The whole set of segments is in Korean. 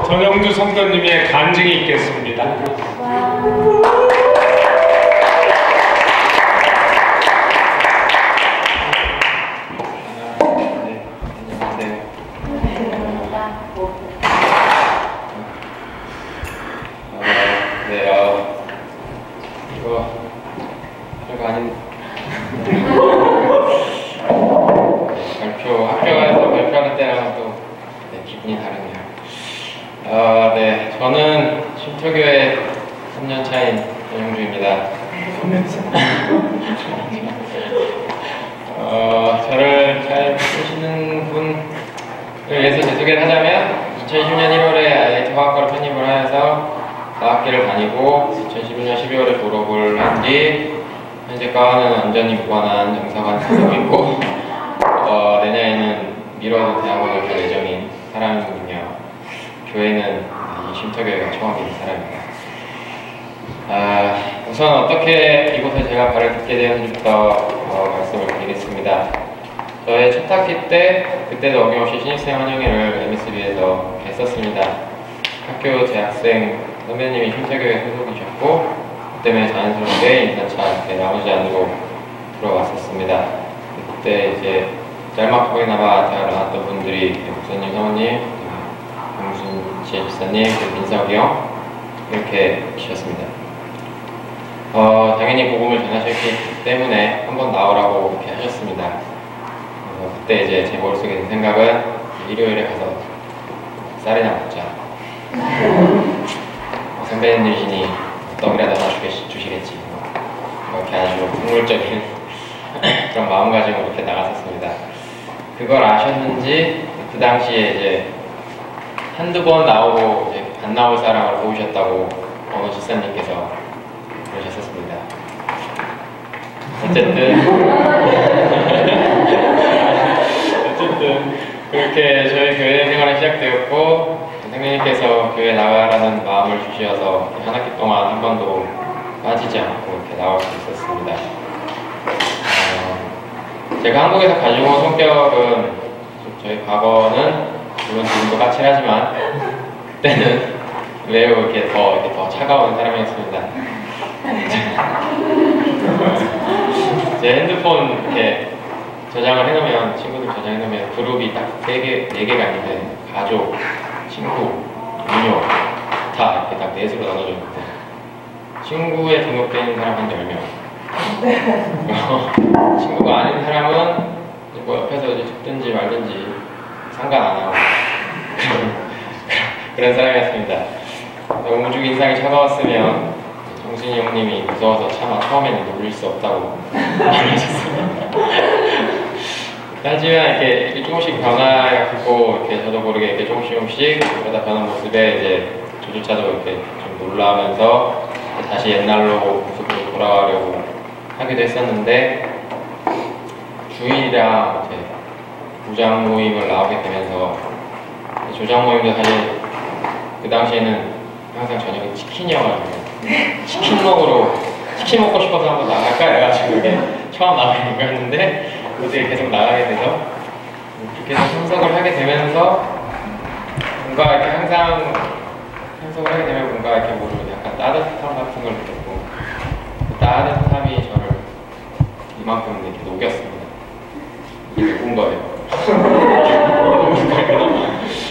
전영주 성도님의 간증이 있겠습니다. 이거 별거 아닌 학교에서 발표하는 때랑 또 기분이 다르네요. 네, 저는 쉼터교회 3년 차인 전영주입니다. 저를 잘 보시는 분을 위해서 제 소개를 하자면 2010년 1월에 IIT 화학과로 편입을 하여서 과학계를 다니고 2011년 12월에 졸업을 한 뒤 현재 과와는 완전히 무관한 영사관 다니고 있고 내년에는 미뤄도 대학원을 갈 예정인 사람이며 교회는 이 쉼터교회가 처음인 사람입니다. 우선 어떻게 이곳에 제가 발을 딛게 되었는지부터 말씀을 드리겠습니다. 저의 첫 학기 때 그때도 어김없이 신입생 환영회를 MSB에서 했었습니다. 학교 재학생 선배님이 쉼터교회 소속이셨고 그 때문에 자연스럽게 인사차 이렇게 나머지 안으로 들어왔었습니다. 그때 이제 짤막하게나마 대화를 나눴던 분들이 목사님, 사모님, 강순 지혜집사님, 민석이 형 이렇게 계셨습니다. 당연히 복음을 전하셨기 때문에 한번 나오라고 이렇게 하셨습니다. 그때 이제 제 머릿속에 든 생각은 일요일에 가서 쌀이나 먹자. 선배님들이시니 떡이라도 하나 주시겠지. 이렇게 아주 풍물적인 그런 마음가짐으로 이렇게 나갔었습니다. 그걸 아셨는지 그 당시에 이제 한두 번 나오고 이제 안 나올 사람을 보이셨다고 어느 집사님께서 그러셨었습니다. 어쨌든 그렇게 저희 교회 생활이 시작되었고 선생님께서 교회 나가라는 마음을 주시어서 한 학기 동안 한 번도 빠지지 않고 이렇게 나올 수 있었습니다. 제가 한국에서 가지고 온 성격은 저희 과거는 물론 지금도 까칠하지만 그때는 매우 이렇게 더 차가운 사람이었습니다. 제 핸드폰 이렇게 저장을 해놓으면 친구들 저장해놓으면 그룹이 딱 4개가 있는데 가족, 친구, 동료 다 이렇게 딱 넷으로 나눠져 있는데 친구에 등록되어 있는 사람 한 10명 친구가 아닌 사람은 뭐 옆에서 이제 듣든지 말든지 상관 안 하고 그런 사람이었습니다. 오죽 인상이 차가웠으면 정신이 형님이 무서워서 차마 처음에는 놀릴 수 없다고 말하셨습니다. 하지만 이렇게 조금씩 변화했고 이렇게 저도 모르게 이렇게 조금씩 그러다 변한 모습에 이제 저조차도 이렇게 좀 놀라면서 다시 옛날로 모습으로 돌아가려고 하기도 했었는데 주일이랑 이제 조장 모임을 나오게 되면서 조장 모임도 사실 그 당시에는 항상 저녁에 치킨이어가지고 치킨 먹고 싶어서 한번 나갈까 해가지고 이게 처음 나가는 거였는데 그때 계속 나가게 돼서 그렇게 해서 참석을 하게 되면서 뭔가 이렇게 항상 참석을 하게 되면 뭔가 이렇게 모르고 약간 따뜻함 같은 걸 느꼈고 그 따뜻함이 저를 이만큼 이렇게 녹였습니다. 이게 녹은 거예요.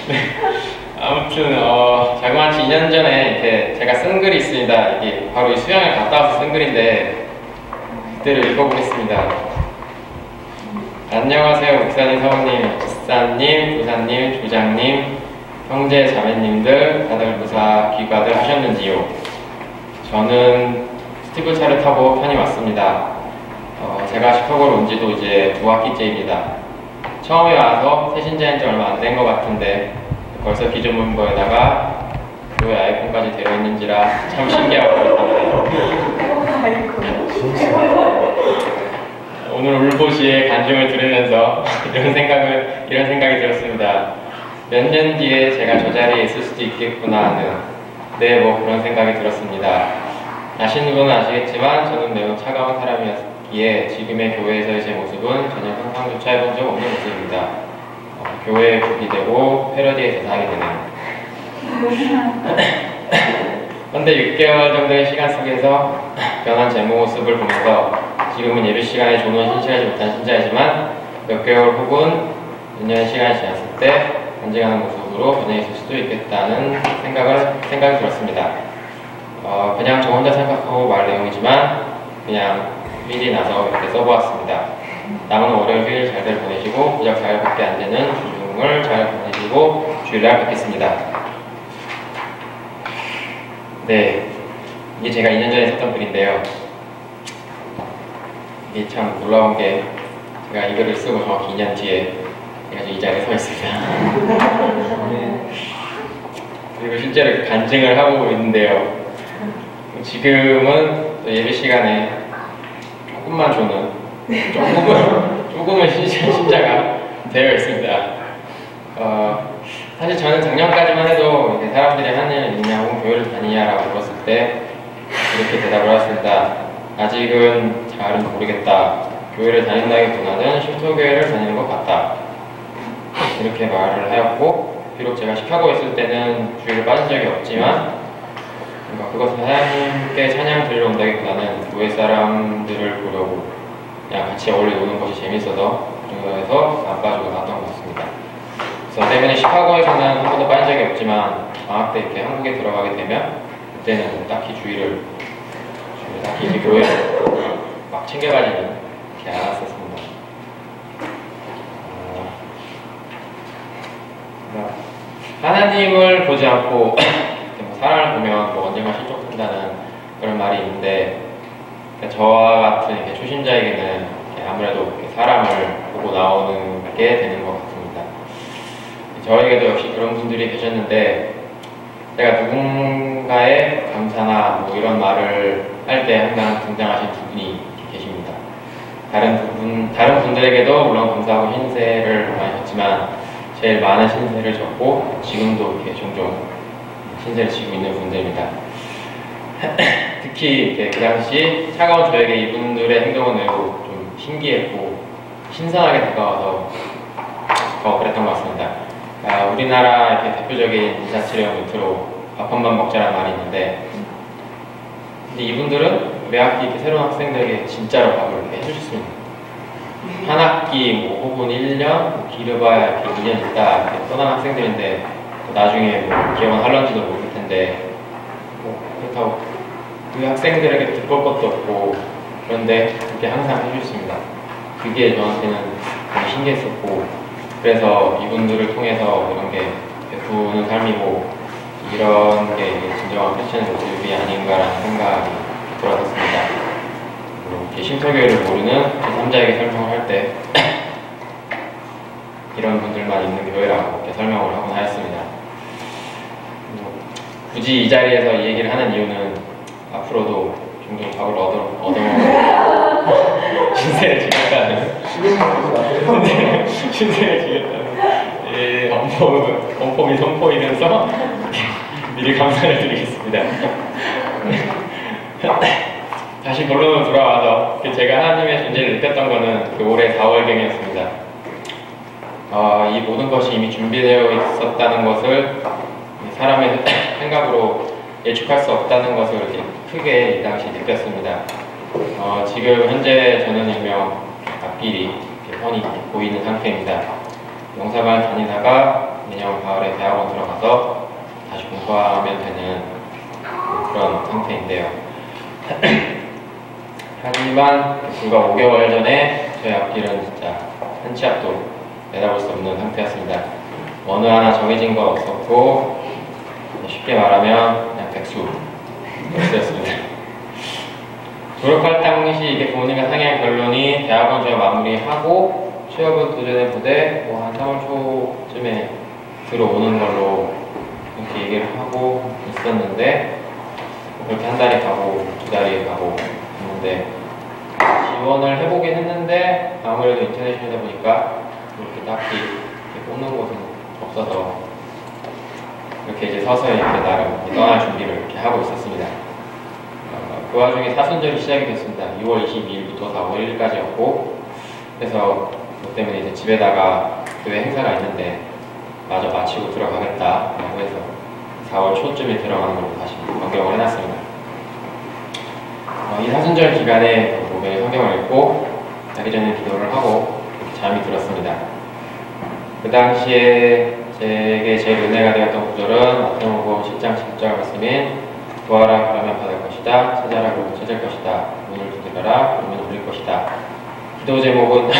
네. 아무튼 자그마치 2년 전에 이렇게 제가 쓴 글이 있습니다. 이게 바로 이 수영을 갔다 와서 쓴 글인데 그때를 읽어보겠습니다. 안녕하세요 목사님, 사모님, 집사님, 교사님, 조장님, 형제, 자매님들 다들 무사 귀가들 하셨는지요? 저는 스티브 차를 타고 편히 왔습니다. 제가 시카고로 온 지도 이제 2학기째입니다. 처음에 와서 새신자인 지 얼마 안 된 것 같은데 벌써 기존 문서에다가 교회 아이콘까지 되어 있는지라 참 신기하고 그렇답니다. 오늘 울보시의 간증을 들으면서 이런 생각이 들었습니다. 몇 년 뒤에 제가 저 자리에 있을 수도 있겠구나 하는 뭐 그런 생각이 들었습니다. 아시는 분은 아시겠지만 저는 매우 차가운 사람이었기에 지금의 교회에서의 제 모습은 전혀 상상조차 해본 적 없는 모습입니다. 교회에 북이 되고 패러디의 대상이 되는. 현대 6개월 정도의 시간 속에서 변한 제 모습을 보면서 지금은 예배 시간에 종은 신실하지 못한 신자이지만 몇 개월 혹은 몇 년의 시간이 지났을 때 간증하는 모습으로 변해 있을 수도 있겠다는 생각이 들었습니다. 그냥 저 혼자 생각하고 말 내용이지만 그냥 필이 나서 이렇게 써보았습니다. 남은 월요일 휴일 잘들 보내시고 부적 4일밖에 안 되는 주중을 잘 보내시고 주일날 뵙겠습니다. 네, 이게 제가 2년 전에 썼던 글인데요. 이게 참 놀라운 게 제가 이 글을 쓰고 정확히 2년 뒤에 제가 이 자리에 서 있습니다. 그리고 실제로 간증을 하고 있는데요. 지금은 예배 시간에 조금만 조는 조금은 신자가 되어 있습니다. 사실 저는 작년까지만 해도 이제 사람들이 하는 일 있냐 혹은 교회를 다니냐라고 물었을 때 이렇게 대답을 했습니다. 아직은 잘은 모르겠다. 교회를 다닌다기보다는 쉼터교회를 다니는 것 같다. 이렇게 말을 하였고, 비록 제가 시카고에 있을 때는 주일을 빠진 적이 없지만 그것은 하나님께 찬양 드리러 온다기보다는 교회 사람들을 보려고 그냥 같이 어울려 노는 것이 재밌어서 그래서 안 빠지고 나왔던 것 같습니다. 그래서 때문에 시카고에서는 한 번도 빠진 적이 없지만 방학 때 이렇게 한국에 들어가게 되면 그때는 딱히 주일을 딱히 이제 교회를 막 챙겨가지는 이렇게 않았었습니다. 하나님을 보지 않고 사람을 보면 뭐 언젠가 실족한다는 그런 말이 있는데, 그러니까 저와 같은 이렇게 초심자에게는 이렇게 아무래도 이렇게 사람을 보고 나오는 게 되는 것 같습니다. 저에게도 역시 그런 분들이 계셨는데, 제가 누군가의 감사나 뭐 이런 말을 할 때 항상 등장하신 두 분이 계십니다. 다른 분들에게도 물론 감사하고 신세를 많이 졌지만 제일 많은 신세를 졌고 지금도 이렇게 종종 신세를 지고 있는 분들입니다. 특히 그 당시 차가운 저에게 이분들의 행동은 매우 좀 신기했고 신선하게 다가와서 더 그랬던 것 같습니다. 우리나라 이렇게 대표적인 인사치레 멘트로 밥 한 번 먹자라는 말이 있는데, 근데 이분들은 매 학기 이렇게 새로운 학생들에게 진짜로 밥을 이렇게 해주셨습니다. 한 학기 뭐 혹은 1년, 길어봐야 이렇게 2년 있다 이렇게 떠난 학생들인데 나중에 뭐 기억은 할런지도 모를 텐데 그렇다고 그 학생들에게 들볼 것도 없고 그런데 그렇게 항상 해주셨습니다. 그게 저한테는 되게 신기했었고, 그래서 이분들을 통해서 이런 게 베푸는 삶이고 이런 게 진정한 크리스천의 모습이 아닌가라는 생각이 들었습니다. 이렇게 쉼터교회를 모르는 제3자에게 설명을 할 때 이런 분들만 있는 교회라고 이렇게 설명을 하곤 하였습니다. 굳이 이 자리에서 이 얘기를 하는 이유는 앞으로도 종종 밥을 얻어먹는 신세를 지겠다는 신세를 지겠다는 엄포미 선포이면서 미리 감사를 드리겠습니다. 다시 본론으로 돌아와서 제가 하나님의 존재를 느꼈던 것은 그 올해 4월경이었습니다. 이 모든 것이 이미 준비되어 있었다는 것을 사람의 생각으로 예측할 수 없다는 것을 이렇게 크게 이 당시 느꼈습니다. 지금 현재 저는 일명 앞길이 훤히 보이는 상태입니다. 영사관 다니다가 내년 가을에 대학원 들어가서 다시 공부하면 되는 그런 상태인데요. 하지만 불과 5개월 전에 저의 앞길은 진짜 한 치 앞도 내다볼 수 없는 상태였습니다. 어느 하나 정해진 건 없었고 쉽게 말하면 그냥 백수였습니다. 졸업할 당시 이게 부모님과 상의한 결론이 대학원 취업 마무리하고 취업은 도전해보되 뭐 한 3월 초쯤에 들어오는 걸로 이렇게 얘기를 하고 있었는데 그렇게 한 달이 가고 두 달이 가고 했는데 지원을 해보긴 했는데 아무래도 인터내셔널이다 보니까 이렇게 딱히 이렇게 뽑는 곳은 없어서 이렇게 이제 서서히 이렇게 나름 떠날 준비를 이렇게 하고 있었습니다. 그 와중에 사순절이 시작이 됐습니다. 6월 22일부터 4월 1일까지였고 그래서 그 때문에 이제 집에다가 교회 행사가 있는데 마저 마치고 들어가겠다라고 해서 4월 초쯤에 들어가는 걸로 다시 변경을 해놨습니다. 이 사순절 기간에 매일 성경을 읽고 자기 전에 기도를 하고 잠이 들었습니다. 그 당시에 제게 제일 은혜가 되었던 구절은 마태복음 10장 10절 말씀인 구하라 그러면 받을 것이다, 찾아라 그러면 찾을 것이다, 문을 두드려라 그러면 열릴 것이다. 기도 제목은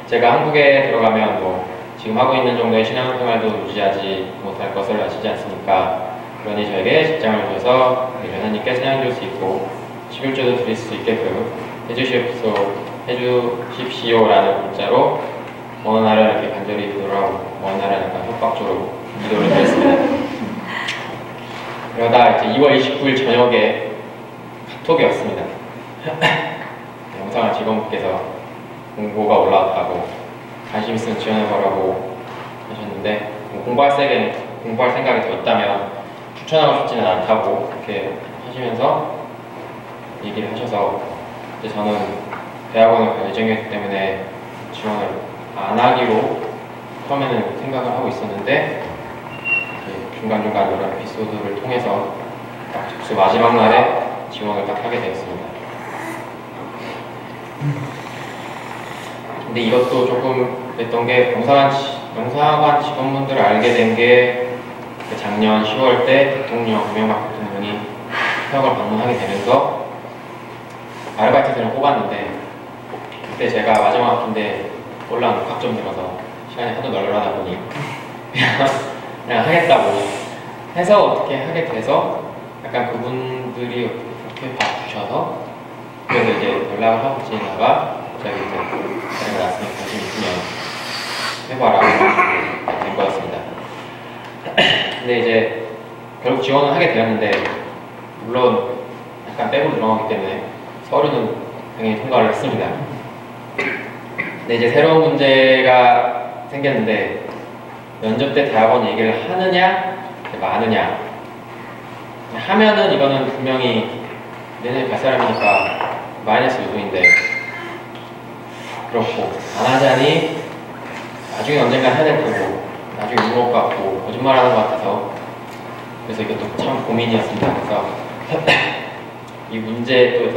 제가 한국에 들어가면 지금 하고 있는 정도의 신앙생활도 유지하지 못할 것을 아시지 않습니까? 그러니 저에게 직장을 주셔서 하나님께 찬양 줄 수 있고 11조도 드릴 수 있게끔 해주십시오라는 문자로 어느 날은 이렇게 간절히 기도를 하고 어느 날은 약간 협박조로 기도를 드렸습니다. 그러다 이제 2월 29일 저녁에 카톡이 왔습니다. 영상을 직원분께서 공고가 올라왔다고 관심 있으면 지원해보라고 하셨는데 공부할 생각이 더 있다면 추천하고 싶지는 않다고 이렇게 하시면서 얘기를 하셔서 이제 저는 대학원을 갈 예정이었기 때문에 지원을 안 하기로 처음에는 생각을 하고 있었는데 중간중간 여러 에피소드를 통해서 딱 접수 마지막 날에 지원을 딱 하게 되었습니다. 근데 이것도 조금 됐던 게 영사관 직원분들을 알게 된 게 작년 10월 때 이명박 대통령이 태역을 방문하게 되면서 아르바이트들을 뽑았는데 그때 제가 마지막 학기인데 올라온 독학점 들어서 시간이 하도 널널하다 보니 그냥 하겠다고 해서 어떻게 하게 돼서 약간 그분들이 어떻게 봐주셔서 그래서 이제 연락을 하고 지내다가 갑자기 이제 자리가 났으니까 관심 있으면 해봐라 된 거였습니다. 근데 이제 결국 지원을 하게 되었는데 물론 약간 빼고 들어가기 때문에 서류는 당연히 통과를 했습니다. 근데 이제 새로운 문제가 생겼는데 면접 때 대학원 얘기를 하느냐 마느냐 하면은 이거는 분명히 내년에 갈 사람이니까 마이너스 요소인데 그렇고 안 하자니 나중에 언젠가 해야 될 거고 나중에 울것 같고 거짓말하는 것 같아서 그래서 이것도 참 고민이었습니다. 그래서 이 문제에 또